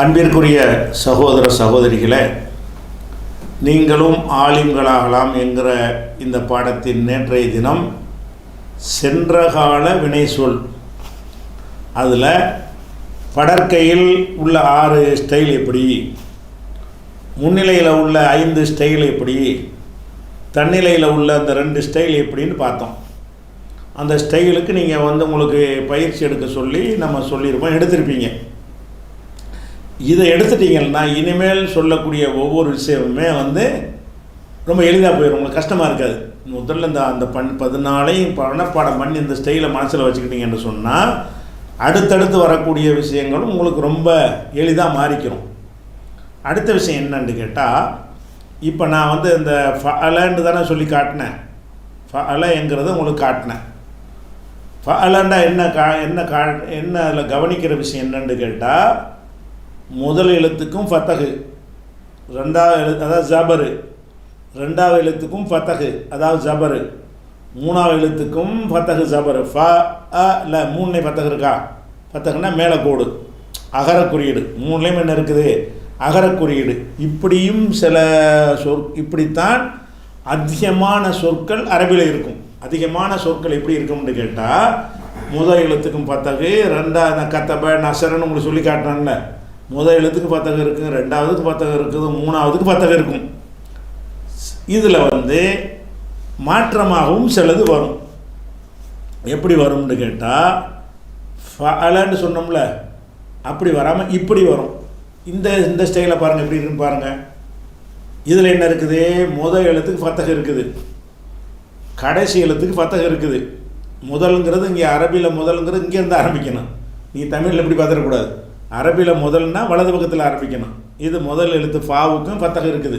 அன்பிற்குரிய சகோதர சகோதரிகளே, நீங்களும் ஆலிம்களாகலாம் என்கிற இந்த பாடத்தின் நேற்றைய தினம் சென்றகால வினை சொல், அதில் படற்கையில் உள்ள 6 ஸ்டைல் எப்படி, முன்னிலையில் உள்ள 5 ஸ்டைல் எப்படி, தன்னிலையில் உள்ள அந்த 2 ஸ்டைல் எப்படின்னு பார்த்தோம். அந்த ஸ்டைலுக்கு நீங்கள் உங்களுக்கு பயிற்சி எடுக்க சொல்லி நம்ம சொல்லியிருப்போம், எடுத்திருப்பீங்க. இதை எடுத்துட்டிங்கன்னா இனிமேல் சொல்லக்கூடிய ஒவ்வொரு விஷயமுமே ரொம்ப எளிதாக போயிடும், உங்களுக்கு கஷ்டமாக இருக்காது. முதல்ல அந்த 14ஐயும் பணப்பாடம் பண்ணி இந்த ஸ்டைலை மனசில் வச்சுக்கிட்டீங்கன்னு சொன்னால் அடுத்தடுத்து வரக்கூடிய விஷயங்களும் உங்களுக்கு ரொம்ப எளிதாக மாறிக்கிறோம். அடுத்த விஷயம் என்னன்னு கேட்டால், இப்போ நான் இந்த ஃபஅலன்னு தானே சொல்லி காட்டினேன். ஃபஅலங்கிறத உங்களுக்கு காட்டினேன். ஃபஅலண்டா என்ன அதில் கவனிக்கிற விஷயம் என்னன்னு கேட்டால், முதல் எழுத்துக்கும் ஃபத்தகு, ரெண்டாவது எழுத்து அதாவது ஜபரு, ரெண்டாவது எழுத்துக்கும் ஃபத்தகு அதாவது ஜபரு, மூணாவது எழுத்துக்கும் ஃபத்தகு ஜபரு. ஃபஅல 3 ஃபத்தகு இருக்கா? ஃபத்தகுன்னா மேலே கோடு, அகர குறியீடு. 3லேயும் என்ன இருக்குது? அகர குறியீடு. இப்படியும் சில இப்படித்தான் அதிகமான சொற்கள் அரபியில் இருக்கும். அதிகமான சொற்கள் எப்படி இருக்கும்னு கேட்டால், முதல் எழுத்துக்கும் ஃபத்தகு, ரெண்டாவது கத்தப நசரன்னு உங்களுக்கு சொல்லி காட்டினான்ல, முதல் எழுத்துக்கு ஃபத்தகு இருக்குது, ரெண்டாவதுக்கு ஃபத்தகு இருக்குது, மூணாவதுக்கு ஃபத்தகு இருக்கும். இதில் மாற்றமாகவும் சிலது வரும். எப்படி வரும்னு கேட்டால், ஃபஅலன்னு சொன்னோம்ல, அப்படி வராமல் இப்படி வரும். இந்த ஸ்டைலை பாருங்கள் எப்படி இருக்குன்னு பாருங்கள். இதில் என்ன இருக்குது? முதல் எழுத்துக்கு ஃபத்தகு இருக்குது, கடைசி எழுத்துக்கு ஃபத்தகு இருக்குது. முதல்ங்கிறது இங்கே அரபியில் முதல்ங்கிறது இங்கேருந்து ஆரம்பிக்கணும். நீங்கள் தமிழில் எப்படி பார்த்துடக்கூடாது. அரபியில் முதல்னா வலது பக்கத்தில் ஆரம்பிக்கணும். இது முதல் எழுத்து ஃபாவுக்கும் ஃபத்தகு இருக்குது,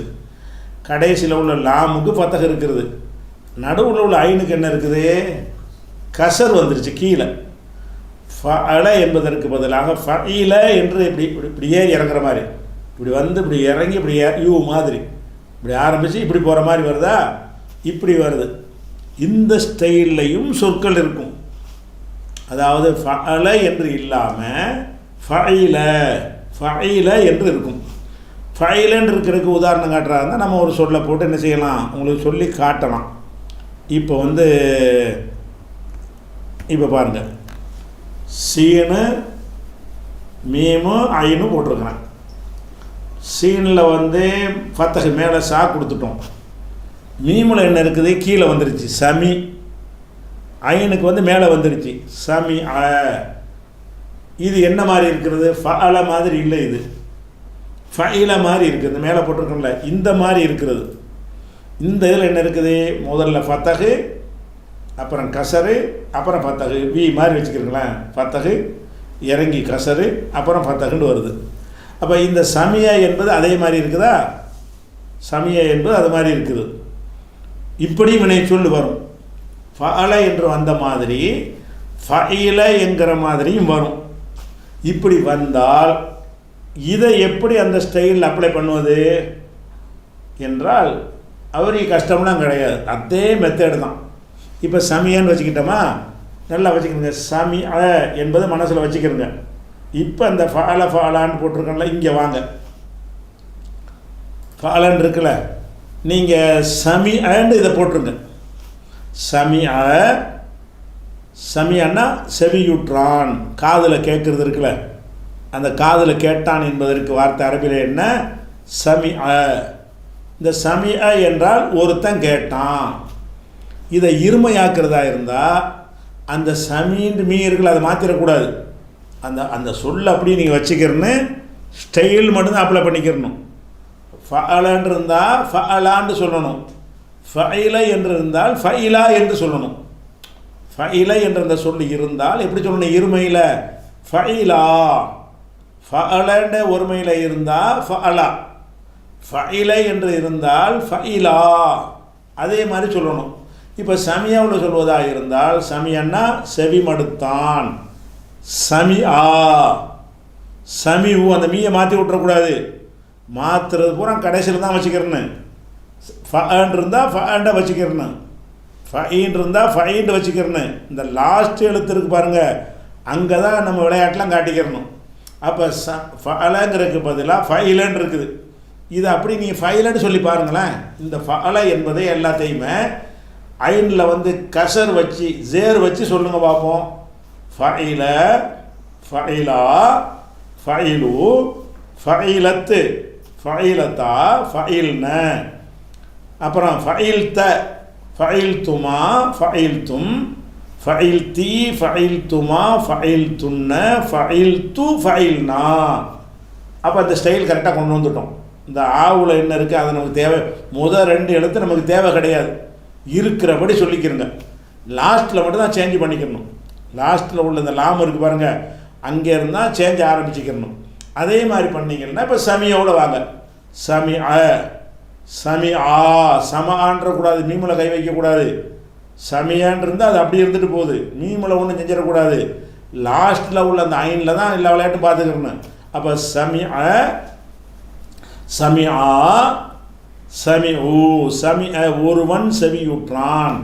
கடைசியில் உள்ள லாமுக்கு ஃபத்தகு இருக்கிறது, நடுவில் உள்ள ஐனுக்கு என்ன இருக்குது? கசர் வந்துருச்சு கீழே. ஃபஅல என்பதற்கு பதிலாக ஃபஇல என்று இப்படி ஏறி இறங்குற மாதிரி, இப்படி இப்படி இறங்கி இப்படி யூ மாதிரி இப்படி ஆரம்பித்து இப்படி போகிற மாதிரி வருதா? இப்படி வருது. இந்த ஸ்டைல்லையும் சொற்கள் இருக்கும். அதாவது ஃபஅல என்று இல்லாமல் ஃபஇல என்று இருக்கும். ஃபஇலன்னு இருக்கிறதுக்கு உதாரணம் காட்டுறாங்க. நம்ம ஒரு சொல்லை போட்டு என்ன செய்யலாம், உங்களுக்கு சொல்லி காட்டலாம். இப்போ பாருங்கள், சீனு மீமு ஐனு போட்டிருக்கிறேன். சீனில் ஃபத்தகு மேலே சா கொடுத்துட்டோம். மீமில் என்ன இருக்குது? கீழே வந்துருச்சு சமி. ஐனுக்கு மேலே வந்துருச்சு சமி. இது என்ன மாதிரி இருக்கிறது? ஃபஅல மாதிரி இல்லை, இது ஃபஇல மாதிரி இருக்குது. மேலே போட்டிருக்கோம்ல, இந்த மாதிரி இருக்கிறது. இந்த இதில் என்ன இருக்குது? முதல்ல ஃபத்தகு, அப்புறம் கசரு, அப்புறம் ஃபத்தகு. வி மாதிரி வச்சுக்கிறீங்களேன். ஃபத்தகு இறங்கி கசரு, அப்புறம் ஃபத்தகுன்னு வருது. அப்போ இந்த சமியா என்பது அதே மாதிரி இருக்குதா? சமியா என்பது அது மாதிரி இருக்குது. இப்படி வினை சொல்லு வரும். ஃபஅல என்று வந்த மாதிரி ஃபஇல என்கிற மாதிரியும் வரும். இப்படி வந்தால் இதை எப்படி அந்த ஸ்டைலில் அப்ளை பண்ணுவது என்றால், அவருக்கு கஷ்டம்லாம் கிடையாது, அதே மெத்தேடு தான். இப்போ சமியான்னு வச்சுக்கிட்டோமா, நல்லா வச்சுக்கிறோங்க. சமி என்பது மனசில் வச்சுக்கிறோங்க. இப்போ அந்த ஃபஅலான்னு போட்டிருக்கோம்ல, இங்கே வாங்க. ஃபஅலன்னு இருக்குல்ல, நீங்கள் சமின்னு இதை போட்டிருங்க. சமியான்னா செவியுற்றான், காதில் கேட்குறது இருக்குல்ல, அந்த காதில் கேட்டான் என்பதற்கு வார்த்தை அரபியில் என்ன? சமி. இந்த சமி என்றால் ஒருத்தன் கேட்டான். இதை இருமையாக்குறதா இருந்தால் அந்த சமீன் மீ இருக்குல்ல, அதை மாற்றிடக்கூடாது. அந்த சொல்ல அப்படி நீங்கள் வச்சுக்கிறன்னு ஸ்டைல் மட்டும்தான் அப்ளை பண்ணிக்கிறணும். ஃபஅலன்னு இருந்தால் ஃபஅலான்னு சொல்லணும். ஃபஇல என்று இருந்தால் ஃபஇலா என்று சொல்லணும். ஃபஇல என்ற அந்த சொல்லி இருந்தால் எப்படி சொல்லணும்? இருமையில் ஃபஇலா. ஃபஅலன்ற ஒருமையில் இருந்தால் ஃபஅலா. ஃபஇல என்று இருந்தால் ஃபஇலா, அதே மாதிரி சொல்லணும். இப்போ சமியாவில் சொல்வதாக இருந்தால் சமியன்னா செவிமடுத்தான். சமிஆ, சமிஉ, அந்த மீயை மாற்றி விட்டுறக்கூடாது. மாற்றுறது பூரா கடைசியில் தான் வச்சுக்கிறேன்னு. ஃபஅன் இருந்தால் ஃபஅன்ட வச்சுக்கிறேன்னு, ஃபஇன் இருந்தால் ஃபஇன்ட்டு வச்சுக்கிறேன்னு. இந்த லாஸ்ட் எழுத்து இருக்கு பாருங்கள், அங்கே தான் நம்ம விளையாட்டெலாம் காட்டிக்கிறணும். அப்போ ஃபஅலங்கிறதுக்கு பதிலாக ஃபைலன்னு இருக்குது. இது அப்படி நீங்கள் ஃபைலன்னு சொல்லி பாருங்களேன். இந்த ஃபஅல என்பதை எல்லாத்தையுமே ஐனில் வந்து கசர் வச்சு ஜேர் வச்சு சொல்லுங்கள் பார்ப்போம். ஃபஇல, ஃபஇலா, ஃபஇலு, ஃபஇலத்து, ஃபஇலத்தா, ஃபஇல்ன, அப்புறம் ஃபஇல்த, ஃபஇல்துமா, ஃபஇல்தும், ஃபஇல்தி, ஃபஇல்துமா, ஃபஇல்துன்ன, ஃபஇல்து, ஃபஇல்னா. அப்போ அந்த ஸ்டைல் கரெக்டாக கொண்டு வந்துட்டோம். இந்த ஆவில் என்ன இருக்குது அது நமக்கு தேவை. முதல் 2 எழுத்து நமக்கு தேவை கிடையாது, இருக்கிறபடி சொல்லிக்கிறங்க. லாஸ்ட்டில் மட்டும் தான் சேஞ்ச் பண்ணிக்கணும். லாஸ்ட்டில் உள்ள இந்த லாம் இருக்குது பாருங்கள், அங்கே இருந்தால் சேஞ்ச் ஆரம்பிச்சிக்கணும். அதே மாதிரி பண்ணிங்கன்னா இப்போ சமியோட வாங்க. சமி அ, சமி ஆ, சமான்றக்கூடாது, மீமில் கை வைக்கக்கூடாது. சமியான் இருந்தால் அது அப்படி இருந்துட்டு போகுது, மீமில் ஒன்றும் செஞ்சிடக்கூடாது. லாஸ்ட்டில் உள்ள அந்த ஐனில் தான் எல்லா விளையாட்டும் பார்த்துக்கிறணும். அப்போ சமி அ, சமி ஆ, சமி ஊ, சமி அ ஒருவன் செவியுற்றான்.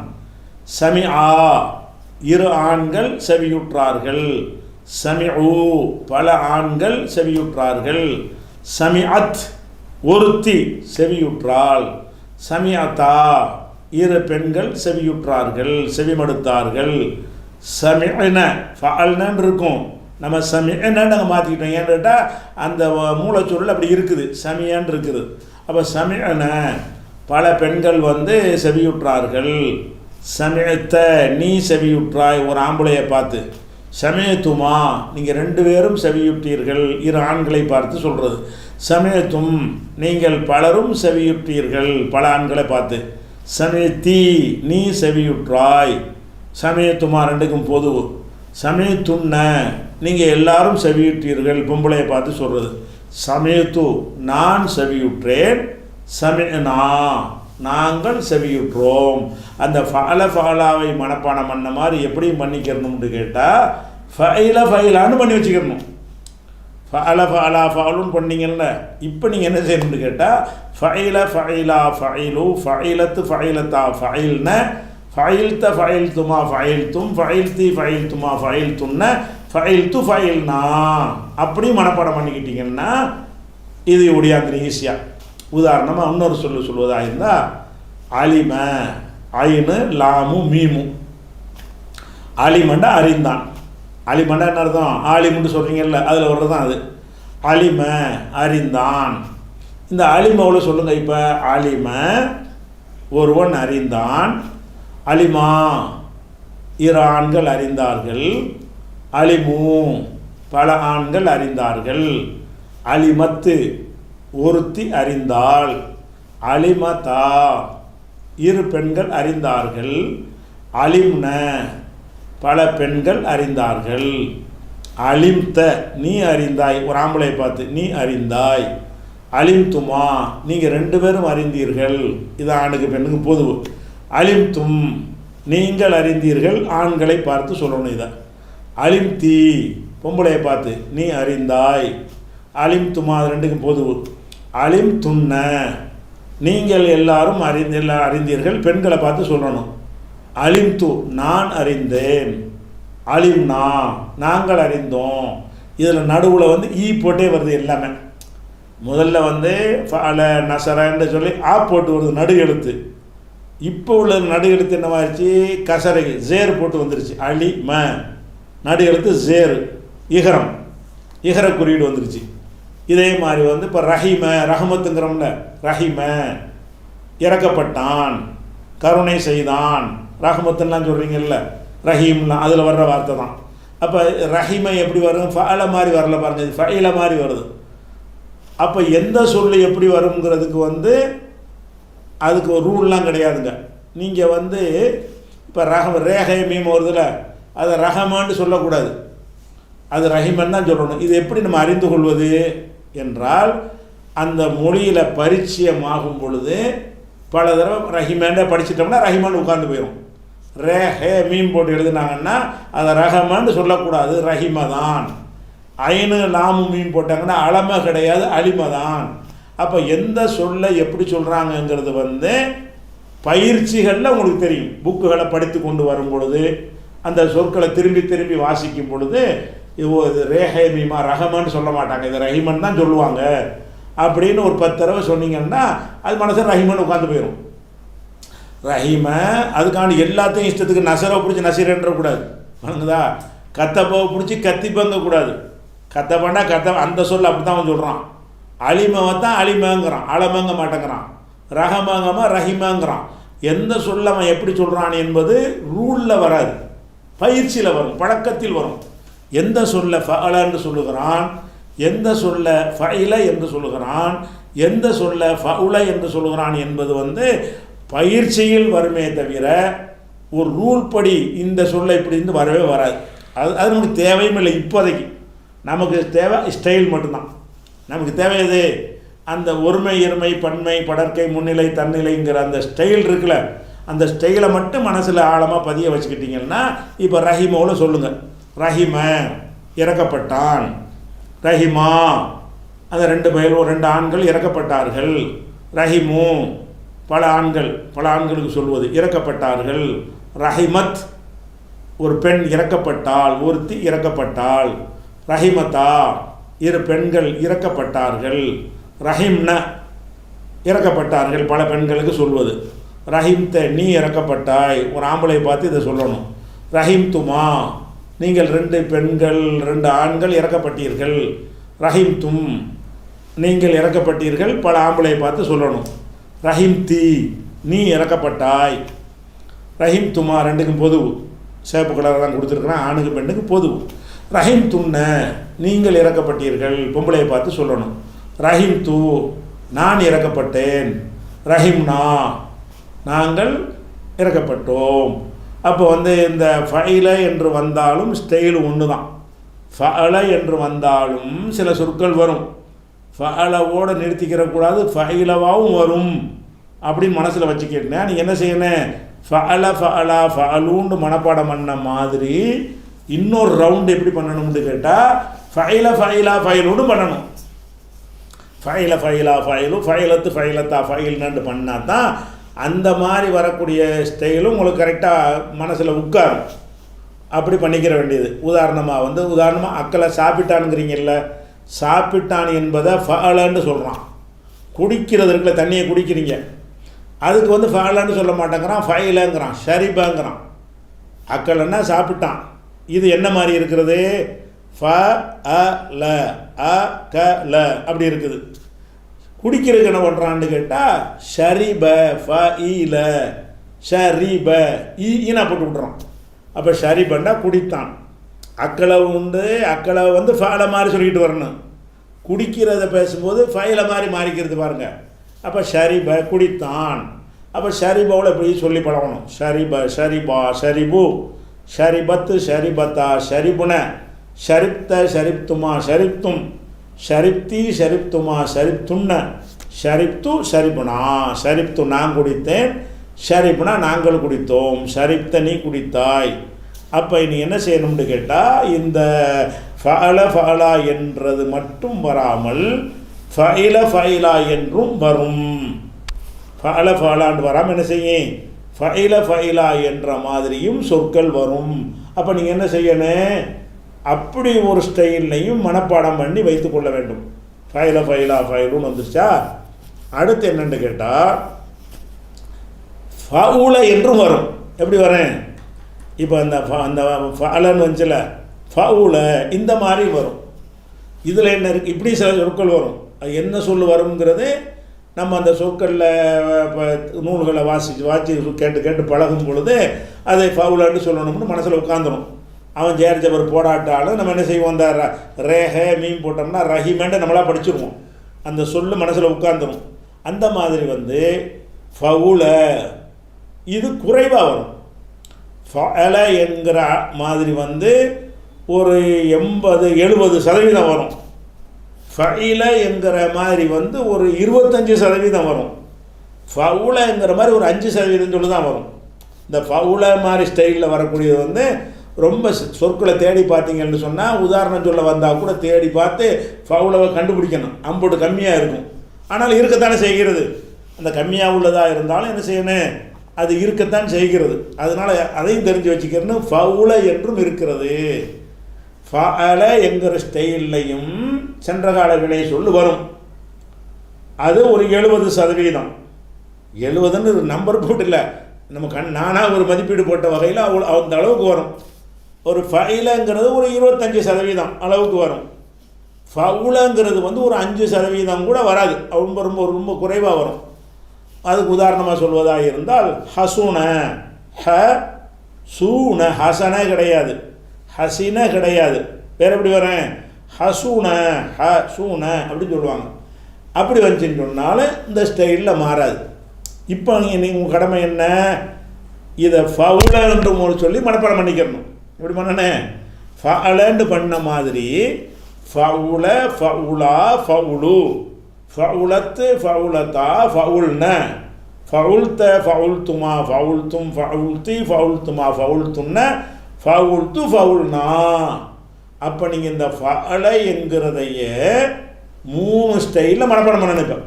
சமி ஆ 2 ஆண்கள் செவியுற்றார்கள். சமி ஊ பல ஆண்கள் செவியுற்றார்கள். சமி அத் ஒருத்தி செவியுற்றாள். சமி அத்தா 2 பெண்கள் செவியுற்றார்கள், செவிமடுத்தார்கள். சமிஅன ஃபஅல்னு இருக்கும், நம்ம சமிஅன்னு நாங்கள் மாற்றிக்கிட்டோம். ஏன்னு கேட்டால் அந்த மூலச்சொல் அப்படி இருக்குது, சமியான் இருக்குது. அப்போ சமிஅன பல பெண்கள் வந்து செவியுற்றார்கள். சமிஅத்த நீ செவியுற்றாய், ஒரு ஆம்பளையை பார்த்து. சமயத்துமா நீங்கள் 2 பேரும் செவியுற்றீர்கள், 2 ஆண்களை பார்த்து சொல்கிறது. சமயத்தும் நீங்கள் பலரும் செவியுற்றீர்கள், பல ஆண்களை பார்த்து. சமயத்தி நீ செவியுற்றாய். சமயத்துமா 2க்கும் பொது. சமயத்துன்ன நீங்கள் எல்லாரும் செவியுற்றீர்கள், பொம்பளையை பார்த்து சொல்கிறது. சமயத்து நான் செவியுற்றேன். சமயனா நாங்கள் செவியுற்றோம். அந்த ஃபஅலாவை மனப்பாடம் பண்ண மாதிரி எப்படி பண்ணிக்கிறணும்னு கேட்டால் ஃபைலான்னு பண்ணி வச்சுக்கிறணும். ஃபஅலா ஃபஅலுன்னு பண்ணிங்கல்ல, இப்போ நீங்கள் என்ன செய்யணும்னு கேட்டால் ஃபைலா ஃபைலு, ஃபைலத்து ஃபைலத்தா, ஃபைல்ன, ஃபைல்த ஃபைல்துமா, ஃபைல்தும், ஃபைல்தி ஃபைல்துமா, ஃபைல்துன்ன, ஃபைல்து ஃபைல்னா. அப்படி மனப்பாடம் பண்ணிக்கிட்டீங்கன்னா இது ஒடியாந்துரு ஈஸியாக. உதாரணமாக இன்னொரு சொல்வதாக இருந்தால் அலிம, ஐனு லாமு மீமு. அலிமண்டா அறிந்தான். அலிமண்டா என்ன அர்த்தம்? ஆலிமுன்னு சொல்கிறீங்கல்ல, அதில் வர்றது தான் அது. அலிம அறிந்தான். இந்த அலிமாவில் சொல்லுங்கள். இப்போ அலிம ஒருவன் அறிந்தான். அலிமா 2 ஆண்கள் அறிந்தார்கள். அலிமு பல ஆண்கள் அறிந்தார்கள். அலிமத்து ஒருத்தி அறிந்தாள். அலிமதா 2 பெண்கள் அறிந்தார்கள். அலிம்ன பல பெண்கள் அறிந்தார்கள். அலிம்த நீ அறிந்தாய், ஒரு ஆம்பளை பார்த்து நீ அறிந்தாய். அலிம்துமா நீங்கள் 2 பேரும் அறிந்தீர்கள், இது ஆணுக்கு பெண்ணுக்கு பொது. அலிம்தும் நீங்கள் அறிந்தீர்கள், ஆண்களை பார்த்து சொல்லணும் இதை. அலிம்தி பொம்பளையை பார்த்து நீ அறிந்தாய். அலிம்துமா 2க்கும் பொது. அலிம்துன்ன நீங்கள் எல்லாரும் அறிந்தீர்கள், பெண்களை பார்த்து சொல்லணும். அலிம்து நான் அறிந்தேன். அலிம்னா நாங்கள் அறிந்தோம். இதில் நடுவில் வந்து ஈ போட்டே வருது எல்லாமே. முதல்ல வந்து ஃபஅல நசரன்னு சொல்லி ஆ போட்டு வருது நடு எழுத்து. இப்போ உள்ள நடு எழுத்து என்னவாயிருச்சு? கசரை ஜேர் போட்டு வந்துருச்சு. அலி ம நடு எழுத்து ஜேர், இகரம், இகர குறியீடு வந்துருச்சு. இதே மாதிரி வந்து இப்போ ரஹிம ரஹமத்துங்கிறோம்ல, ரஹிம இறக்கப்பட்டான், கருணை செய்தான். ரஹமத்துலாம் சொல்கிறீங்கல்ல, ரஹீம்லாம் அதில் வர்ற வார்த்தை தான். அப்போ ரஹிமை எப்படி வரும்? ஃபஅல மாதிரி வரல பாருங்க, இது ஃபஇல மாதிரி வருது. அப்போ எந்த சொல்லு எப்படி வருங்கிறதுக்கு வந்து அதுக்கு ஒரு ரூல்லாம் கிடையாதுங்க. நீங்கள் வந்து இப்போ ரேகை மீம் வருதுல, அதை ரஹமான்னு சொல்லக்கூடாது, அது ரஹிமன் தான் சொல்லணும். இது எப்படி நம்ம அறிந்து கொள்வது என்றால், அந்த மொழியில் பரிச்சயமாகும் பொழுது பல தடவை ரஹிமான்டே படிச்சிட்டோம்னா ரஹிமான் உட்கார்ந்து போயிடும். ரே மீன் போட்டு எழுதுனாங்கன்னா அதை ரஹமான்னு சொல்லக்கூடாது, ரஹிம தான். ஐனு லாமு மீன் போட்டாங்கன்னா அலம கிடையாது, அலிம தான். அப்போ எந்த சொல்லை எப்படி சொல்கிறாங்கங்கிறது வந்து பயிற்சிகளில் உங்களுக்கு தெரியும். புக்குகளை படித்து கொண்டு வரும் பொழுது, அந்த சொற்களை திரும்பி திரும்பி வாசிக்கும் பொழுது இது ரேஹே மீமா ரஹமன்னு சொல்ல மாட்டாங்க, இது ரஹிமன் தான் சொல்லுவாங்க அப்படின்னு ஒரு 10 தடவை சொன்னீங்கன்னா அது மனசு ரஹிமன் உட்காந்து போயிடும். ரஹீம அதுக்காண்டி எல்லாத்தையும் இஷ்டத்துக்கு நசரை பிடிச்சி நசீரன்றக்கூடாது, வணங்குதா? கத்தப்பாவை பிடிச்சி கத்திப்பங்கக்கூடாது. கத்தப்பாண்டா அந்த சொல் அப்படி தான் அவன் சொல்கிறான். அலிமவை தான் அலிமங்கிறான், அலமங்க மாட்டேங்கிறான். ரஹமங்கம்மா ரஹிமங்கிறான். எந்த சொல்ல அவன் எப்படி சொல்கிறான் என்பது ரூலில் வராது, பயிற்சியில் வரும், பழக்கத்தில் வரும். எந்த சொல்ல ஃபஅல என்று சொல்லுகிறான், எந்த சொல்ல ஃபஇல என்று சொல்லுகிறான், எந்த சொல்ல ஃபஉல என்று சொல்லுகிறான் என்பது பயிற்சியில் வருமே தவிர ஒரு ரூல் படி இந்த சொல்ல இப்படி இருந்து வரவே வராது. அது நமக்கு தேவையும் இல்லை. இப்போதைக்கு நமக்கு தேவை ஸ்டைல் மட்டும்தான். நமக்கு தேவை எது? அந்த ஒருமை இருமை பன்மை படற்கை முன்னிலை தன்னிலைங்கிற அந்த ஸ்டைல் இருக்குல்ல, அந்த ஸ்டைலை மட்டும் மனசில் ஆழமாக பதிய வச்சுக்கிட்டிங்கன்னா இப்போ ரஹிமோவில் சொல்லுங்கள். ரஹிம இறக்கப்பட்டான், ரஹிமா அந்த 2 ஆண்கள் இறக்கப்பட்டார்கள். ரஹிமு பல ஆண்களுக்கு சொல்வது இறக்கப்பட்டார்கள். ரஹிமத் ஒரு பெண் இறக்கப்பட்டாள், ஒருத்தி இறக்கப்பட்டாள். ரஹிமத்தா 2 பெண்கள் இறக்கப்பட்டார்கள். ரஹிம்ன இறக்கப்பட்டார்கள், பல பெண்களுக்கு சொல்வது. ரஹிம்த நீ இறக்கப்பட்டாய், ஒரு ஆம்பளை பார்த்து இதை சொல்லணும். ரஹிம் துமா நீங்கள் 2 பெண்கள் 2 ஆண்கள் இறக்கப்பட்டீர்கள். ரஹிம் தும் நீங்கள் இறக்கப்பட்டீர்கள், பல ஆம்பளை பார்த்து சொல்லணும். ரஹிம் தி நீ இறக்கப்பட்டாய். ரஹிம் துமா 2க்கும் பொது, சேப்பு கலராக தான் கொடுத்துருக்குறேன், ஆணுக்கு பெண்ணுக்கு பொது. ரஹிம் துன்ன நீங்கள் இறக்கப்பட்டீர்கள், பொம்பளையை பார்த்து சொல்லணும். ரஹிம் து நான் இறக்கப்பட்டேன். ரஹிம்னா நாங்கள் இறக்கப்பட்டோம். அப்போ இந்த ஃபஇல என்று வந்தாலும் ஸ்டைல் ஒன்று தான். ஃபஅல என்று வந்தாலும் சில சொற்கள் வரும், ஃபஅலவோடு நிறுத்திக்கிறக்கூடாது, ஃபஇலவாகவும் வரும் அப்படின்னு மனசில் வச்சுக்கிட்டேன். நீங்கள் என்ன செய்யணும்? ஃபஅல ஃபஅலா ஃபஅலூன்னு மனப்பாடம் பண்ண மாதிரி இன்னொரு ரவுண்டு எப்படி பண்ணணும்னு கேட்டால் ஃபஇல ஃபஇலா ஃபஇலூன்னு பண்ணணும். ஃபஇல ஃபஇலா ஃபஇலு ஃபஇலத்து ஃபஇலத்தா ஃபஇல்னு பண்ணால் தான் அந்த மாதிரி வரக்கூடிய ஸ்டைலும் உங்களுக்கு கரெக்டாக மனசில் உட்காரும். அப்படி பண்ணிக்கிற வேண்டியது. உதாரணமாக அக்களை சாப்பிட்டானுங்கிறீங்கல்ல, சாப்பிட்டான் என்பதை ஃபஅலன்னு சொல்கிறான். குடிக்கிறது இருக்குல்ல, தண்ணியை குடிக்கிறீங்க, அதுக்கு ஃபஅலன்னு சொல்ல மாட்டேங்கிறான், ஃபஇலங்கிறான், ஷரிபங்கிறான். அக்கலன்னா சாப்பிட்டான். இது என்ன மாதிரி இருக்கிறது? ஃபஅல அகல அப்படி இருக்குது. குடிக்கிறதுக்கு என்ன பண்ணுறான்னு கேட்டால் ஷரிப ஃபஇல ஷரிப ஈனா போட்டு விட்றான். அப்போ ஷரிபன்னா குடித்தான். அக்களை அக்களை ஃபஅல மாதிரி சொல்லிக்கிட்டு வரணும். குடிக்கிறத பேசும்போது ஃபஇல மாதிரி மாறிக்கிறது பாருங்கள். அப்போ ஷரிப குடித்தான். அப்போ ஷரிபாவில் இப்படி சொல்லி பழகணும். ஷரிப ஷரிபா ஷரிபு ஷரிபத்து ஷரிபத்தா ஷரிபுன ஷரிப்த ஷரிப்துமா ஷரிப்தும் ஷரிப்தி ஷரிப்துமா ஷரிப்துன்ன ஷரிப்து ஷரிபுனா ஷரிப்து நான் குடித்தேன், ஷரிபுனா நாங்கள் குடித்தோம், ஷரிப்த நீ குடித்தாய். அப்போ நீ என்ன செய்யணும்னு கேட்டால் இந்த ஃபஅல ஃபஅலா என்றது மட்டும் வராமல் ஃபஇல ஃபஇலா என்றும் வரும். ஃபஅல ஃபஅலான்னு வராமல் என்ன செய்யும்? ஃபஇல ஃபஇலா என்ற மாதிரியும் சொற்கள் வரும். அப்போ நீங்கள் என்ன செய்யணும்? அப்படி ஒரு ஸ்டைல்லையும் மனப்பாடம் பண்ணி வைத்துக்கொள்ள வேண்டும். ஃபஇல ஃபஇலா ஃபஇலுன்னு வந்துருச்சா? அடுத்து என்னென்னு கேட்டால் ஃபஉல என்றும் வரும். எப்படி வரேன்? இப்போ அந்த ஃபஅலன்னு வந்துச்சுல, ஃபஉல இந்த மாதிரி வரும். இதில் என்ன இருக்குது? இப்படி சில சொற்கள் வரும். அது என்ன சொல் வருங்கிறது நம்ம அந்த சொற்களில் இப்போ நூல்களை வாசி கேட்டு பழகும் பொழுது அதை ஃபவுலன்னு சொல்லணும்னு மனசில் உட்காந்துரும். அவன் ஜேர் ஜபர் போடாட்டாலும் நம்ம என்ன செய்வோம்? அந்த ரேஹே மீன் போட்டோம்னா ரஹிமேண்ட நம்மளாக படிச்சுருவோம். அந்த சொல்லு மனசில் உட்காந்துரும். அந்த மாதிரி ஃபவுல இது குறைவாக வரும். ஃபஅல என்கிற மாதிரி ஒரு 80-70% வரும். ஃபஇல என்கிற மாதிரி ஒரு 25% வரும். ஃபவுலங்கிற மாதிரி ஒரு 5% சொல்லி தான் வரும். இந்த ஃபவுல மாதிரி ஸ்டைலில் வரக்கூடியது ரொம்ப சொற்களை தேடி பார்த்தீங்கன்னு சொன்னால், உதாரணம் சொல்ல வந்தால் கூட தேடி பார்த்து ஃபவுலவை கண்டுபிடிக்கணும். அம்போட்டு கம்மியாக இருக்கும், ஆனால் இருக்கத்தானே செய்கிறது. அந்த கம்மியாக உள்ளதாக இருந்தாலும் என்ன செய்யணும்? அது இருக்கத்தான் செய்கிறது. அதனால் அதையும் தெரிஞ்சு வச்சுக்கிறணும். ஃபவுல என்றும் இருக்கிறது. ஃபஅல என்கிற ஸ்டைல்லையும் சென்ற கால வினை சொல்லு வரும். அது ஒரு 70%. 70ன்னு நம்பர் போட்டு இல்லை, நம்ம நானாக ஒரு மதிப்பீடு போட்ட வகையில் அந்த அளவுக்கு வரும். ஒரு ஃபைலங்கிறது ஒரு 25% அளவுக்கு வரும். ஃபவுலங்கிறது ஒரு 5% கூட வராது, ரொம்ப ரொம்ப ரொம்ப குறைவாக வரும். அதுக்கு உதாரணமாக சொல்வதாக இருந்தால் ஹசுன, ஹ சூன, ஹசன கிடையாது, ஹசின கிடையாது, வேறு எப்படி வரேன், ஹசூன, ஹ சூன அப்படின்னு சொல்லுவாங்க. அப்படி வந்துச்சுன்னு சொன்னாலும் இந்த ஸ்டைலில் மாறாது. இப்போ நீங்கள் உங்கள் கடமை என்ன, இதை ஃபவுலன்னு சொல்லி மனப்பாடம் பண்ணிக்கிறணும். இப்படி பண்ணனே ஃபஅலன்னு பண்ண மாதிரி ஃபவுல, ஃபவுலா, ஃபவுலு, ஃபவுலத்து, ஃபவுலத்தா, ஃபவுல்ன, ஃபவுல்த, ஃபவுல்துமா, ஃபவுல்தும், ஃபவுல்தி, ஃபவுல்துமா, ஃபவுல்துன்ன, ஃபவுல்து, ஃபவுல்னா. அப்போ நீங்கள் இந்த ஃபஅல என்கிறதையே 3 ஸ்டைலில் மனப்பாடம் பண்ண நினைப்பேன்.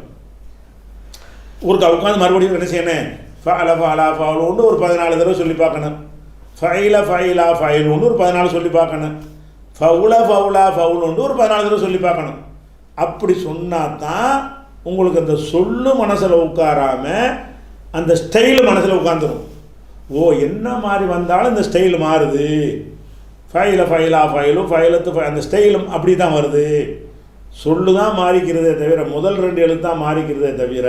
ஒரு உட்காந்து மறுபடியும் என்ன செய்யணும், ஃபஅல, ஃபஅலா, ஃபவுலுன்னு ஒரு 14 தடவை சொல்லி பார்க்கணும். ஃபைல, ஃபைலா, ஃபைலுன்னு ஒரு 14 சொல்லி பார்க்கணும். ஃபவுல, ஃபவுலா, ஃபவுலுன்னு ஒரு 14 தடவை சொல்லி பார்க்கணும். அப்படி சொன்னால் தான் உங்களுக்கு அந்த சொல்லு மனசில் உட்காராமல் அந்த ஸ்டைலு மனசில் உட்காந்துடும். ஓ, என்ன மாதிரி வந்தாலும் இந்த ஸ்டைல் மாறுது, ஃபைல, ஃபைலா, ஃபைலு, ஃபைலத்து, அந்த ஸ்டைலும் அப்படி தான் வருது. சொல்லு தான் மாறிக்கிறதே தவிர, முதல் 2 எழுத்து தான் மாறிக்கிறதே தவிர,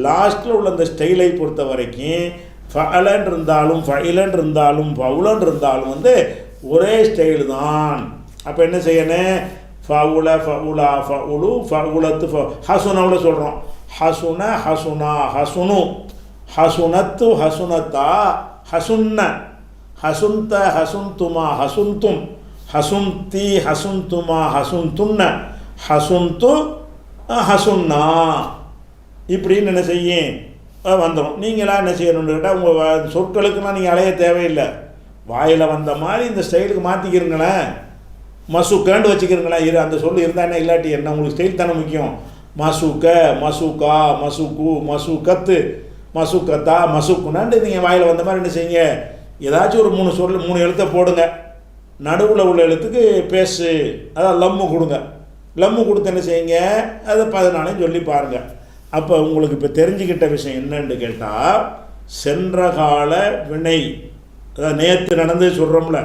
லாஸ்ட்டில் உள்ள அந்த ஸ்டைலை பொறுத்த வரைக்கும் ஃபஅலன் இருந்தாலும், ஃபைலன் இருந்தாலும், ஃபவுலன் இருந்தாலும் ஒரே ஸ்டைலு தான். அப்போ என்ன செய்யணும், ஃபவுல, ஃபவுலா, ஃபவுலு, ஃபவுலத்து, ஹசுனாவில் சொல்கிறோம். ஹசுன, ஹசுனா, ஹசுனு, ஹசுனத்து, ஹசுனத்தா, ஹசுன்ன, ஹசுந்த, ஹசுந்துமா, ஹசுந்தும், ஹசுந்தி, ஹசுந்துமா, ஹசுந்துன்ன, ஹசுந்து, ஹசுன்னா. இப்படின்னு என்ன செய்யும் வந்துடும். நீங்களாம் என்ன செய்யணும்னு கேட்டால் உங்கள் சொற்களுக்கெல்லாம் நீங்கள் அலைய தேவையில்லை, வாயில் வந்த மாதிரி இந்த ஸ்டைலுக்கு மாற்றிக்கிறங்களேன். மசுக்கண்டு வச்சுக்கிறங்களேன். அந்த சொல்லு இருந்தால் என்ன, இல்லாட்டி என்ன, உங்களுக்கு ஸ்டைல் தானே முக்கியம். மசுக்க, மசுக்கா, மசுக்கு, மசுக்கத்து, மசுக்கத்தா, மசுக்குனான்ட்டு நீங்கள் வாயில் வந்த மாதிரி என்ன செய்யுங்க, ஏதாச்சும் ஒரு 3 சொல்லு 3 எழுத்தை போடுங்க. நடுவில் உள்ள எழுத்துக்கு பேசு, அதான் லம்மு கொடுங்க. லம்மு கொடுத்து என்ன செய்யுங்க, அதை 14 சொல்லி பாருங்கள். அப்போ உங்களுக்கு இப்போ தெரிஞ்சுக்கிட்ட விஷயம் என்னன்னு கேட்டால், சென்ற கால வினை, அதாவது நேற்று நடந்து சொல்கிறோம்ல,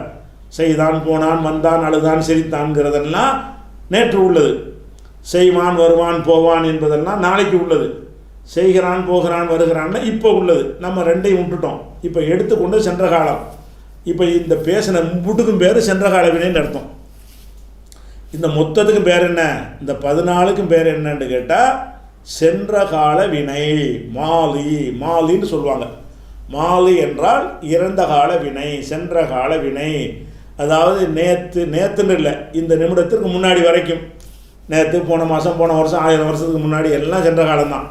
செய்தான், போனான், வந்தான், அழுதான், சிரித்தான்ங்கிறதெல்லாம் நேற்று உள்ளது. செய்வான், வருவான், போவான் என்பதெல்லாம் நாளைக்கு உள்ளது. செய்கிறான், போகிறான், வருகிறான்னு இப்போ உள்ளது. நம்ம 2ஐயும் விட்டுட்டோம். இப்போ எடுத்துக்கொண்டு சென்ற காலம். இப்போ இந்த பேசின முட்டுக்கும் பேர் சென்ற கால வினைன்னு அர்த்தம். இந்த மொத்தத்துக்கும் பேர் என்ன, இந்த 14க்கும் பேர் என்னன்னு கேட்டால் சென்ற கால வினை, மாலி, மாலின்னு சொல்லுவாங்க. மாலி என்றால் இறந்த கால வினை, சென்ற கால வினை. அதாவது நேற்றுன்னு இல்லை, இந்த நிமிடத்திற்கு முன்னாடி வரைக்கும், நேற்று, போன மாதம், போன வருஷம், 1000 வருஷத்துக்கு முன்னாடி எல்லாம் சென்ற காலம்தான்.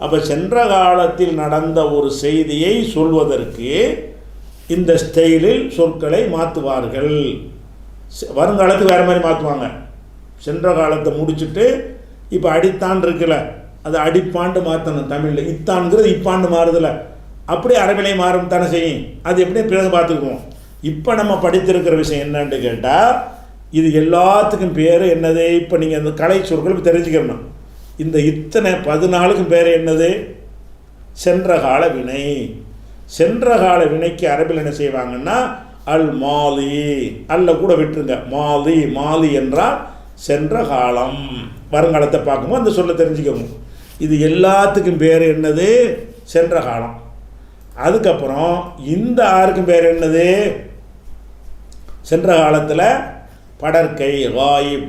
அப்போ சென்ற காலத்தில் நடந்த ஒரு செய்தியை சொல்வதற்கு இந்த ஸ்டைலில் சொற்களை மாற்றுவார்கள். வருங்காலத்துக்கு வேறு மாதிரி மாற்றுவாங்க. சென்ற காலத்தை முடிச்சுட்டு இப்போ அடித்தான் இருக்குல்ல, அது அடிப்பாண்டு மாற்றணும். தமிழில் இத்தான்ங்கிறது இப்பாண்டு மாறுதில்ல, அப்படியே அரபிலை மாறும் தானே செய்யும். அது எப்படி பிறகு பார்த்துக்குவோம். இப்போ நம்ம படித்திருக்கிற விஷயம் என்னன்னு கேட்டால், இது எல்லாத்துக்கும் பேர் என்னது, இப்போ நீங்கள் அந்த கலை சொற்கள் தெரிஞ்சுக்கணும். இந்த இத்தனை 14க்கும் பேர் என்னது, சென்ற கால வினை. சென்ற கால வினைக்கு அரபில் என்ன செய்வாங்கன்னா அல் மாலி, அல்ல கூட விட்டுருங்க, மாலி. மாலி என்றால் சென்ற காலம். வருங்காலத்தை பார்க்கும்போது அந்த சொல்ல தெரிஞ்சுக்கணும். இது எல்லாத்துக்கும் பேர் என்னது, சென்ற காலம். அதுக்கப்புறம் இந்த 6க்கும் பேர் என்னது, சென்ற காலத்தில் படற்கை, வாயிப்,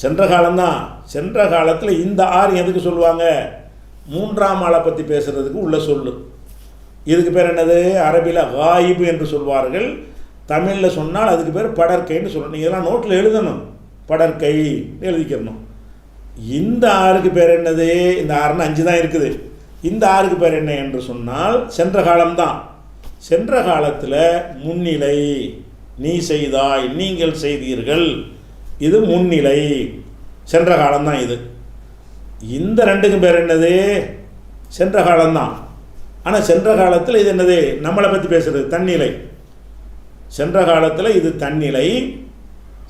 சென்ற காலம்தான். சென்ற காலத்தில் இந்த 6 எதுக்கு சொல்லுவாங்க, 3ஆம் ஆளை பற்றி பேசுகிறதுக்கு உள்ள சொல்லு. இதுக்கு பேர் என்னது, அரபியில் வாயிபு என்று சொல்வார்கள். தமிழில் சொன்னால் அதுக்கு பேர் படற்கைன்னு சொல்லணும். நீங்கள் இதெல்லாம் நோட்டில் எழுதணும், படற்கை எழுதிக்கிறணும். இந்த 6க்கு பேர் என்னது, இந்த 6ன்னு 5 தான் இருக்குது. இந்த 6க்கு பேர் என்ன என்று சொன்னால் சென்ற காலம்தான். சென்ற காலத்தில் முன்னிலை, நீ செய்தாய், நீங்கள் செய்தீர்கள், இது முன்னிலை, சென்ற காலம்தான் இது. இந்த 2க்கும் பேர் என்னது, சென்ற காலம்தான். ஆனால் சென்ற காலத்தில் இது என்னது, நம்மளை பற்றி பேசுகிறது, தன்னிலை. சென்ற காலத்தில் இது தன்னிலை,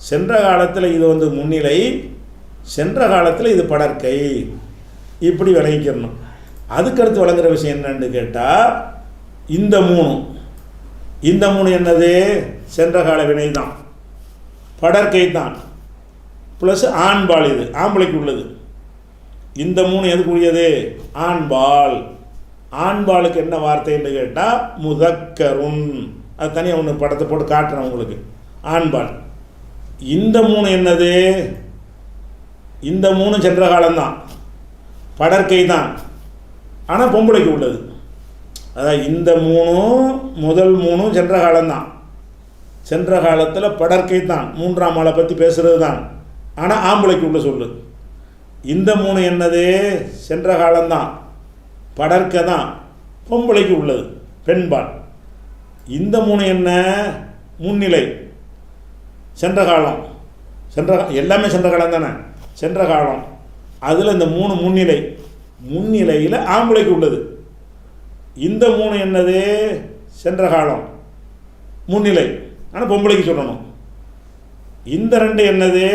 சென்ற காலத்தில் இது வந்து முன்னிலை, சென்ற காலத்தில் இது படற்கை, இப்படி விளங்கிக்கணும். அதுக்கடுத்து வழங்குற விஷயம் என்னன்னு கேட்டால், இந்த மூணு என்னது? சென்ற கால வினை தான், படற்கை தான், ப்ளஸ் ஆண்பால். இது ஆம்பளைக்கு உள்ளது. இந்த மூணு எதுக்குரியது? ஆண்பால். ஆண்பாலுக்கு என்ன வார்த்தைன்னு கேட்டால் முதக்கருன். அது தனியாக ஒன்று படத்தை போட்டு காட்டுறேன் உங்களுக்கு. ஆண்பால். இந்த மூணு என்னது? இந்த மூணு சென்ற காலம்தான், படற்கை தான், ஆனால் பொம்பளைக்கு உள்ளது. அதாவது இந்த முதல் மூணும் சென்ற காலம்தான், சென்ற காலத்தில் படற்கை தான், மூன்றாம் ஆளை பற்றி பேசுகிறது தான், ஆனால் ஆம்பளைக்கு உள்ள சொல்லு. இந்த மூணு என்னது? சென்ற காலம்தான், படற்கை தான், பொம்பளைக்கு உள்ளது, பெண்பால். இந்த மூணு என்ன? முன்னிலை, சென்ற காலம். எல்லாமே சென்ற காலம் தானே, சென்ற காலம். அதில் இந்த மூணு முன்னிலையில் ஆம்பளைக்கு உள்ளது. இந்த மூணு என்னது? சென்ற காலம், முன்னிலை, ஆனால் பொம்பளைக்கு சொல்லணும். இந்த ரெண்டு என்னது?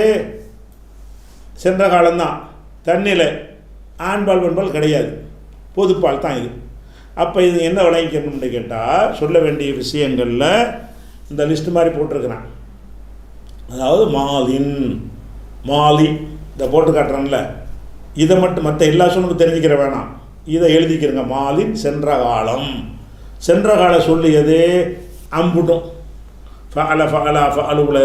சென்ற காலம்தான், தன்னிலை, ஆண்பால் பெண்பால் கிடையாது, பொதுப்பால் தான் இது. அப்போ இது என்ன விளங்கிக்கணும்னு கேட்டால், சொல்ல வேண்டிய விஷயங்களில் இந்த லிஸ்ட்டு மாதிரி போட்டிருக்கிறேன். அதாவது மாலி இதை போட்டு காட்டுறேன்ல, இதை மட்டும் மற்ற எல்லா சொல்லும் தெரிஞ்சுக்கிற வேணாம், இதை எழுதிக்கிறங்க. மாலின் சென்ற காலம். சென்ற கால சொல்லியது அம்புட்டும், ஃபஅலா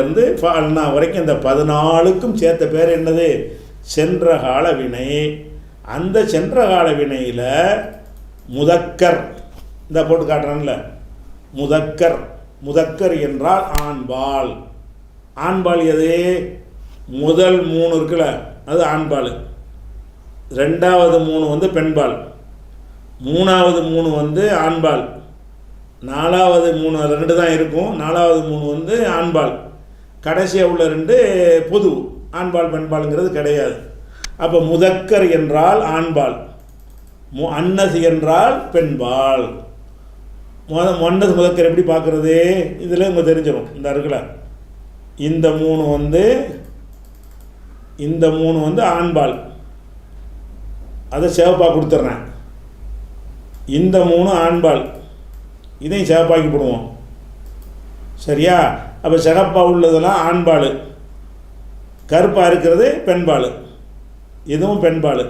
இருந்து ஃபஅல்னா வரைக்கும் இந்த 14க்கும் சேர்த்த பேர் என்னது? சென்ற கால வினை. அந்த சென்ற கால வினையில் முதக்கர், இந்த போட்டு காட்டுறேன்ல, முதக்கர் என்றால் ஆண்பால். ஆண்பால் எது? முதல் மூணு இருக்குல்ல, அது ஆண்பால். ரெண்டாவது மூணு வந்து பெண்பால், மூணாவது மூணு வந்து ஆண்பால், நாலாவது மூணு ரெண்டு தான் இருக்கும், நாலாவது மூணு வந்து ஆண்பால், கடைசியாக உள்ள ரெண்டு பொது, ஆண்பால் பெண்பாலுங்கிறது கிடையாது. அப்போ முதக்கர் என்றால் ஆண்பால், அன்னஸ் என்றால் பெண்பால். முன்னஸ் முதக்கர் எப்படி பார்க்குறது? இதில் இங்கே தெரிஞ்சிடும். இந்த இருக்குல்ல, இந்த மூணு வந்து ஆண்பால், அதை சிவப்பாக கொடுத்துட்றேன். இந்த மூணு ஆண்பால், இதையும் சிவப்பாக்கி போடுவோம், சரியா? அப்போ சிகப்பாக உள்ளதெல்லாம் ஆண்பால், கருப்பாக இருக்கிறது பெண்பால், இதுவும் பெண்பால்,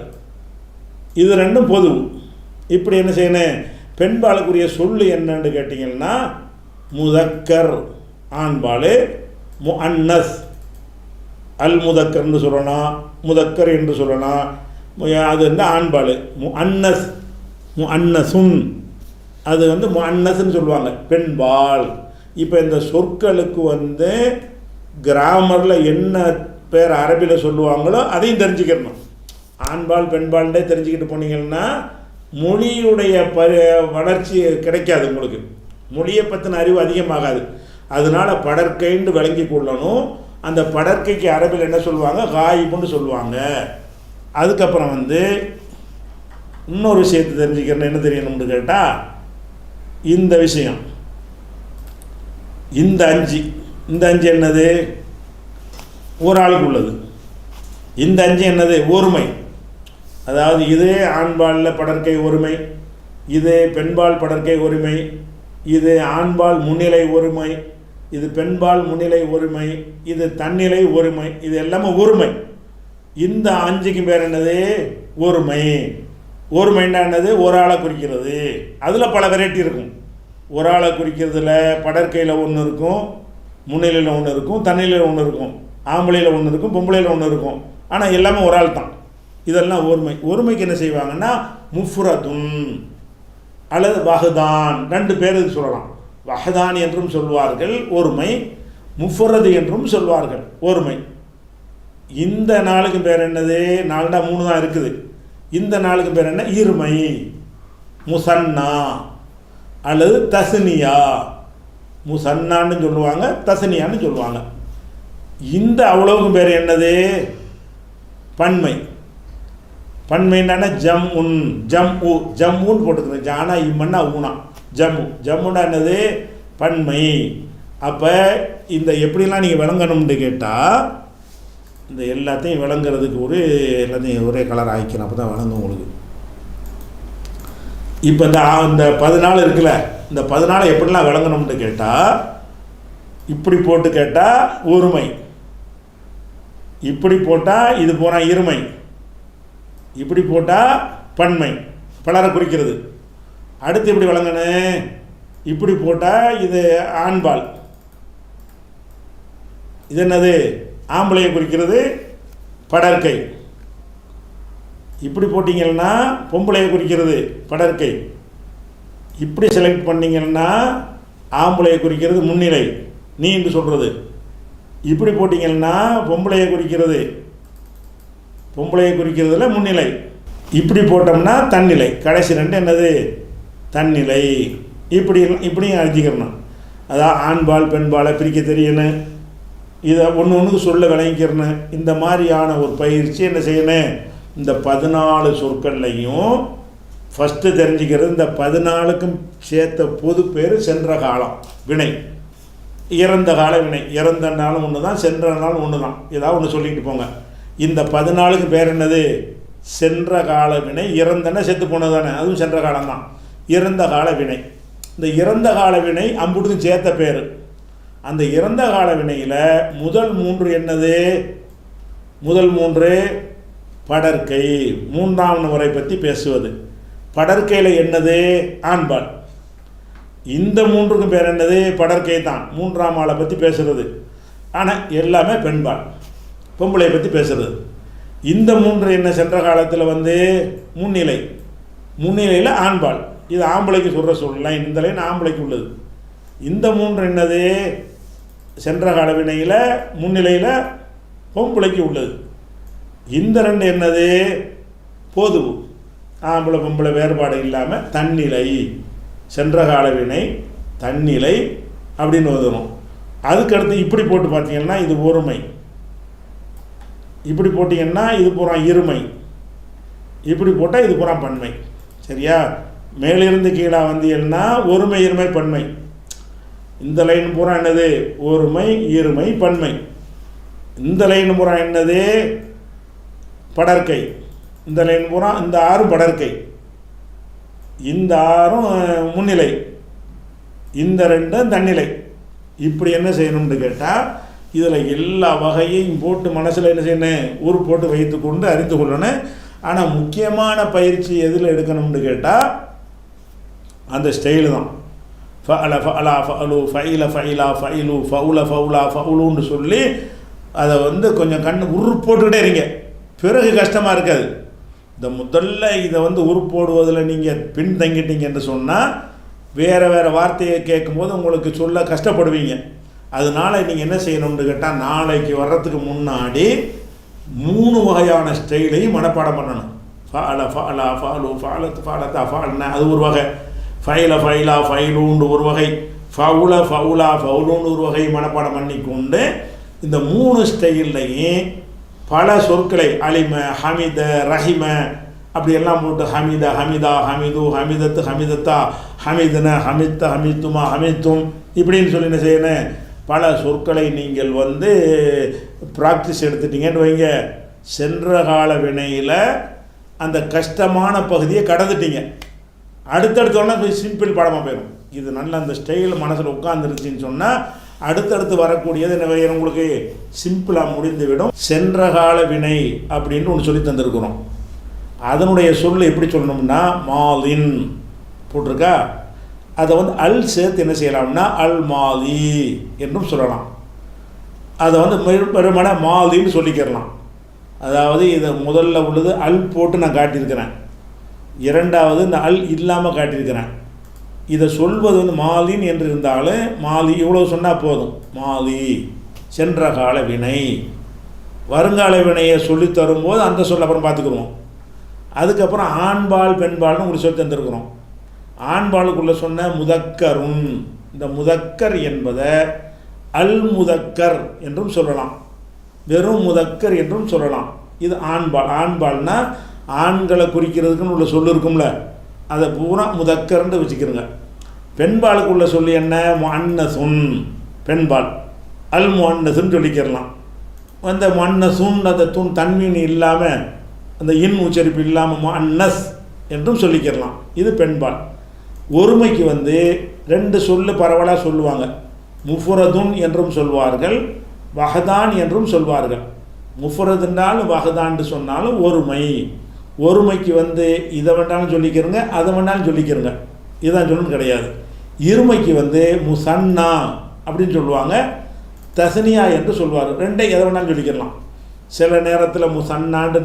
இது ரெண்டும் பொது. இப்படி என்ன செய்யணும்? பெண்பாலுக்குரிய சொல்லு என்னன்னு கேட்டிங்கன்னா, முதக்கர் ஆண்பால், முஅன்னஸ் அல் முதக்கர்னு சொல்லணும், முதக்கர் என்று சொல்லணும். அது வந்து ஆண்பால். முஅன்னசுன் அது வந்து முஅன்னஸ்ன்னு சொல்லுவாங்க, பெண்பால். இப்போ இந்த சொற்களுக்கு வந்து கிராமரில் என்ன பேர் அரபியில் சொல்லுவாங்களோ அதையும் தெரிஞ்சுக்கணும். ஆண்பால் பெண்பால்னே தெரிஞ்சுக்கிட்டு போனீங்கன்னா மொழியுடைய வளர்ச்சி கிடைக்காது உங்களுக்கு, மொழியை பற்றின அறிவு அதிகமாகாது. அதனால் படற்கைன்னு விளங்கி கொள்ளணும். அந்த படற்கைக்கு அரபில் என்ன சொல்லுவாங்க? காயிபுன்னு சொல்லுவாங்க. அதுக்கப்புறம் வந்து இன்னொரு விஷயத்தை தெரிஞ்சுக்கிறேன். என்ன தெரியணும்னு கேட்டால், இந்த விஷயம், இந்த அஞ்சு என்னது? ஒரு ஆளுக்கு உள்ளது. இந்த அஞ்சு என்னது? ஒருமை. அதாவது இது ஆண்பாலில் படற்கை ஒருமை, இது பெண்பால் படற்கை ஒருமை, இது ஆண்பால் முன்னிலை ஒருமை, இது பெண்பால் முன்னிலை ஒருமை, இது தன்னிலை ஒருமை, இது எல்லாமே ஒருமை. இந்த அஞ்சுக்கு பேர் என்னது? ஒருமை. ஒருமைன்னா என்னது? ஒரு ஆளை குறிக்கிறது. அதில் பல வெரைட்டி இருக்கும். ஒரு ஆளை குறிக்கிறதுல படற்கையில் ஒன்று இருக்கும், முன்னிலையில் ஒன்று இருக்கும், தன்னிலையில் ஒன்று இருக்கும், ஆம்பளையில் ஒன்று இருக்கும், பொம்பளையில் ஒன்று இருக்கும். ஆனால் எல்லாமே ஒரு ஆள் தான். இதெல்லாம் ஒருமை. ஒருமைக்கு என்ன செய்வாங்கன்னா முஃப்ரதுன் அல்லது வஹதான், ரெண்டு பேர் இது சொல்லலாம். வஹதான் என்றும் சொல்வார்கள் ஒருமை, முஃப்ரது என்றும் சொல்வார்கள் ஒருமை. இந்த நாளுக்கு பேர் என்னது? 4 3 தான் இருக்குது. இந்த நாளுக்கு பேர் என்ன? இருமை, முசன்னா அல்லது தஸ்னியா. முசன்னான்னு சொல்லுவாங்க, தஸ்னியான்னு சொல்லுவாங்க. இந்த அவ்வளவுக்கும் பேர் என்னது? பன்மை. பன்மைன்னா ஜம்முன்னு போட்டுக்கிறேன். ஜானா இம்மன்னா ஊனா ஜம்மு. ஜம்முன்னா என்னது? பன்மை. அப்போ இந்த எப்படிலாம் நீங்கள் விளங்கணும்னு கேட்டால், இந்த எல்லாத்தையும் விளங்குறதுக்கு எல்லாத்தையும் ஒரே கலர் ஆகிக்கணும், அப்போ தான் விளங்கும் உங்களுக்கு. இப்போ இந்த 14 இருக்குல்ல, இந்த 14 எப்படிலாம் விளங்கணும்னு கேட்டால், இப்படி போட்டு கேட்டால் ஒருமை, இப்படி போட்டால் இது பூரா இருமை, இப்படி போட்டால் பன்மை, பலரை குறிக்கிறது. அடுத்து இப்படி விளங்கணும், இப்படி போட்டால் இது ஆண்பால், இது என்னது ஆம்பளையை குறிக்கிறது படற்கை. இப்படி போட்டிங்கன்னா பொம்பளையை குறிக்கிறது படற்கை. இப்படி செலக்ட் பண்ணிங்கன்னா ஆம்பளையை குறிக்கிறது முன்னிலை, நீ என்று சொல்கிறது. இப்படி போட்டிங்கன்னா பொம்பளையை குறிக்கிறதுல முன்னிலை. இப்படி போட்டோம்னா தன்னிலை. கடைசி ரெண்டு என்னது தன்னிலை. இப்படியும் அறிஞ்சிக்கிறணும். அதான் ஆண்பால் பெண்பாலை பிரிக்க தெரியணும், இதை ஒன்றுக்கு சொல்ல விளங்கிக்கிறணும். இந்த மாதிரியான ஒரு பயிற்சி என்ன செய்யணும், இந்த 14 சொற்கள்லையும் ஃபஸ்ட்டு தெரிஞ்சுக்கிறது. இந்த 14க்கும் சேர்த்த பொது பேர் சென்ற காலம் வினை, இறந்த கால வினை. இறந்த நாளும் ஒன்று தான், சென்ற நாளும் ஒன்று தான், ஏதாவது ஒன்று சொல்லிட்டு போங்க. இந்த 14க்கு பேர் என்னது சென்ற கால வினை. இறந்தன செத்து போனது தானே, அதுவும் சென்ற காலம்தான். இறந்த கால வினை. இந்த இறந்த கால வினை அம்புட்டுக்கும் சேர்த்த பேர். அந்த இறந்த கால வினையில் முதல் 3 என்னது, முதல் 3 படற்கை, 3ஆம் முறை பற்றி பேசுவது. படற்கையில் என்னது ஆண்பால். இந்த 3க்கும் பேர் என்னது படற்கை தான், 3ஆம் ஆளை பற்றி பேசுகிறது. ஆனால் எல்லாமே பெண்பால், பொம்பளை பற்றி பேசுகிறது. இந்த 3 என்ன சென்ற காலத்தில் முன்னிலை, முன்னிலையில் ஆண்பால். இது ஆம்பளைக்கு சொல்கிற லைன், இந்த லைன் ஆம்பளைக்கு உள்ளது. இந்த 3 என்னது சென்ற கால வினையில் முன்னிலையில் பொம்பளைக்கு உள்ளது. இந்த 2 என்னது பொது, ஆம்பளை பொம்பளை வேறுபாடு இல்லாமல் தன்னிலை, சென்ற கால வினை தன்னிலை அப்படின்னு வந்துடும். அதுக்கடுத்து இப்படி போட்டு பார்த்தீங்கன்னா இது ஒருமை, இப்படி போட்டிங்கன்னா இது பூரா இருமை, இப்படி போட்டால் இது பூரா பன்மை. சரியா? மேலிருந்து கீழே வந்தீங்கன்னா ஒருமை இருமை பன்மை. இந்த லைன் பூரா என்னது ஒருமை இருமை பன்மை. இந்த லைன் பூரா என்னது படற்கை. இந்த லைன் பூரா இந்த 6 படற்கை, இந்த 6 முன்னிலை, இந்த 2 தன்னிலை. இப்படி என்ன செய்யணும்னு கேட்டால், இதில் எல்லா வகையையும் போட்டு மனசில் என்ன செய்யணும், ஊர் போட்டு வைத்து கொண்டு அறிந்து கொள்ளணும். ஆனால் முக்கியமான பயிற்சி எதில் எடுக்கணும்னு கேட்டால் அந்த ஸ்டைலு தான். ஃபஅல ஃபஅலா ஃபஅலு ஃபைல ஃபைலா ஃபைலு ஃபவுல ஃபவுலா ஃபவுலுன்னு சொல்லி அதை கொஞ்சம் உரு போட்டுக்கிட்டே இருங்க. பிறகு கஷ்டமாக இருக்காது. இந்த முதல்ல இதை உருப்போடுவதில் நீங்கள் பின்தங்கிட்டீங்க என்று சொன்னால் வேறு வார்த்தையை கேட்கும்போது உங்களுக்கு சொல்ல கஷ்டப்படுவீங்க. அதனால் நீங்கள் என்ன செய்யணும்னு கேட்டால், நாளைக்கு வர்றதுக்கு முன்னாடி 3 வகையான ஸ்டைலையும் மனப்பாடம் பண்ணணும். ஃபஅல ஃபஅலா ஃபஅலு ஃபஅலத் ஃபஅலத்தா ஃபஅல்னா அது ஒரு வகை, ஃபைல ஃபைலா ஃபைலுன்னு ஒரு வகை, ஃபவுல ஃபவுலா ஃபவுலுன்னு ஒரு வகை மனப்பாடம் பண்ணிக்கொண்டு இந்த 3 ஸ்டைல்லையும் பல சொற்களை அலிம ஹமித ரஹிம அப்படியெல்லாம் போட்டு ஹமித ஹமிதா ஹமிது ஹமிதத்து ஹமிதத்தா ஹமிதன ஹமித்த ஹமித்துமா ஹமித்தும் இப்படின்னு சொல்லி என்ன செய்யணும், பல சொற்களை நீங்கள் ப்ராக்டிஸ் எடுத்துட்டீங்கன்னு வைங்க. சென்ற கால வினையில் அந்த கஷ்டமான பகுதியை கடந்துட்டீங்க. அடுத்தடுத்தோன்னா போய் சிம்பிள் பாடமாக போயிடும். இது நல்ல அந்த ஸ்டைல் மனசில் உட்காந்துருச்சுன்னு சொன்னால் அடுத்தடுத்து வரக்கூடியது என்ன உங்களுக்கு சிம்பிளாக முடிந்துவிடும். சென்ற கால வினை அப்படின்னு ஒன்று சொல்லி தந்திருக்கிறோம். அதனுடைய சொல் எப்படி சொல்லணும்னா மாலின் போட்டிருக்கா, அதை அல் சேர்த்து என்ன செய்யலாம்னா அல் மாலி என்றும் சொல்லலாம். அதை பெருமன மாலின்னு சொல்லிக்கிறலாம். அதாவது இதை முதல்ல உள்ளது அல் போட்டு நான் காட்டியிருக்கிறேன், இரண்டாவது இந்த அல் இல்லாமல் காட்டியிருக்கிறேன். இதை சொல்வது மாலின் என்று இருந்தாலும் மாலி இவ்வளோ சொன்னால் போதும். மாலி சென்ற கால வினை. வருங்கால வினையை சொல்லி தரும்போது அந்த சொல்ல அப்புறம் பார்த்துக்குருவோம். அதுக்கப்புறம் ஆண்பால் பெண்பால்னு உங்களுக்கு சொல்லி தந்துருக்குறோம். ஆண்பாலுக்குள்ளே சொன்ன முதக்கரும், இந்த முதக்கர் என்பதை அல் முதக்கர் என்றும் சொல்லலாம், வெறும் முதக்கர் என்றும் சொல்லலாம். இது ஆண்பால். ஆண்பால்னா ஆண்களை குறிக்கிறதுக்குன்னு உள்ள சொல்லு இருக்கும்ல, அதை பூரா முதக்கர்ன்னு வச்சுக்கிறோங்க. பெண்பாலுக்கு உள்ள சொல்லி என்ன முஅன்னசுன், பெண்பால். அல் முன்னசுன்னு சொல்லிக்கிறலாம். அந்த முன்னசுன் அந்த தன்மீன் இல்லாமல் அந்த இன் உச்சரிப்பு இல்லாமல் முன்னஸ் என்றும் சொல்லிக்கிறலாம். இது பெண்பால். ஒருமைக்கு வந்து 2 சொல்லு பரவலாக சொல்லுவாங்க. முஃபரதுன் என்றும் சொல்வார்கள், வஹதான் என்றும் சொல்வார்கள். முஃபரதுன்னாலும் வஹதான்னு சொன்னாலும் ஒருமை. ஒருமைக்கு வந்து இதை வேண்டாலும் சொல்லிக்கிறங்க, அதை வேண்டாலும் சொல்லிக்கிறங்க, இதுதான் சொல்லணும் கிடையாது. இருமைக்கு வந்து முசன்னா அப்படின்னு சொல்லுவாங்க, தஸ்னியா என்று சொல்வார்கள். 2ஐயும் எதை வேணாலும் சொல்லிக்கலாம். சில நேரத்தில் முசன்னாண்டு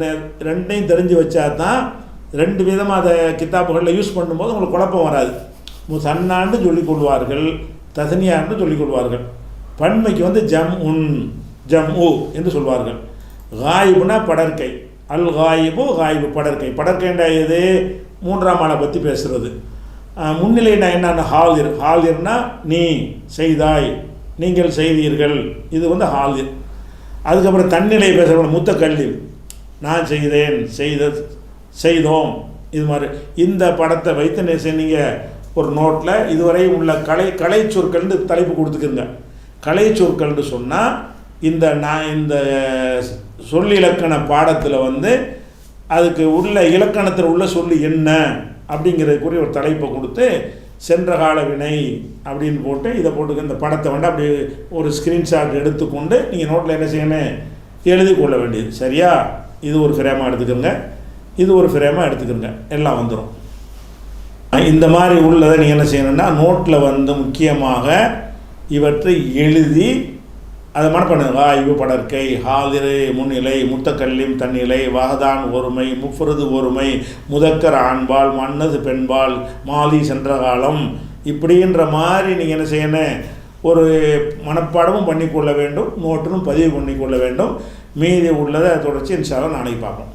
2ஐயும் தெரிஞ்சு வச்சா தான் 2 விதமாக அதை கித்தாப்புகளில் யூஸ் பண்ணும்போது உங்களுக்கு குழப்பம் வராது. முசன்னான்னு சொல்லிக் கொள்வார்கள், தஸ்னியான்னு சொல்லிக் கொள்வார்கள். பன்மைக்கு வந்து ஜம் உ என்று சொல்வார்கள். காயிபுனா படற்கை. அல் காயிபு காயிபு படற்கை. படற்கைண்டா எது? 3ஆம் ஆளை பற்றி பேசுகிறது. முன்னிலைனா என்னென்ன? ஹாலிர். ஹாலிர்னா நீ செய்தாய், நீங்கள் செய்தீர்கள், இது வந்து ஹாலிர். அதுக்கப்புறம் தன்னிலை பேசுகிற முத்தக்கல்லில் நான் செய்தேன், செய்தோம், இது மாதிரி. இந்த படத்தை வைத்து நீங்கள் ஒரு நோட்டில் இதுவரை உள்ள கலை சொற்கள்னு தலைப்பு கொடுத்துக்குங்க. கலை சொற்கள்னு சொன்னால் இந்த சொல்லிலக்கண பாடத்தில் வந்து அதுக்கு உள்ள இலக்கணத்தில் உள்ள சொல்லி என்ன அப்படிங்கிறதுக்குரிய ஒரு தலைப்பை கொடுத்து சென்ற கால வினை அப்படின்னு போட்டு இதை போட்டு இந்த படத்தை வந்து அப்படி ஒரு ஸ்க்ரீன்ஷாட் எடுத்துக்கொண்டு நீங்கள் நோட்டில் என்ன செய்யணும், எழுதி கொள்ள வேண்டியது. சரியா? இது ஒரு ஃப்ரேமாக எடுத்துக்கோங்க, இது ஒரு ஃப்ரேமாக எடுத்துக்கோங்க, எல்லாம் வந்துடும். இந்த மாதிரி உள்ளதை நீங்கள் என்ன செய்யணும்னா நோட்டில் வந்து முக்கியமாக இவற்றை எழுதி அதை மனப்பாடம். காயிபு படற்கை, ஹாலிரு முன்னிலை, முத்தக்கல்லிம் தன்னிலை, வஹதான் ஒருமை, முஃபரது ஒருமை, முதக்கர் ஆண்பால், மன்னது பெண்பால், மாலி சென்ற காலம், இப்படின்ற மாதிரி நீங்கள் என்ன செய்யணும், ஒரு மனப்பாடமும் பண்ணிக்கொள்ள வேண்டும், நோட்டிலும் பதிவு பண்ணிக்கொள்ள வேண்டும். மீதி உள்ளதை தொடர்ச்சி இன்ஷா அல்லாஹ் நாளைக்கு பார்ப்போம்.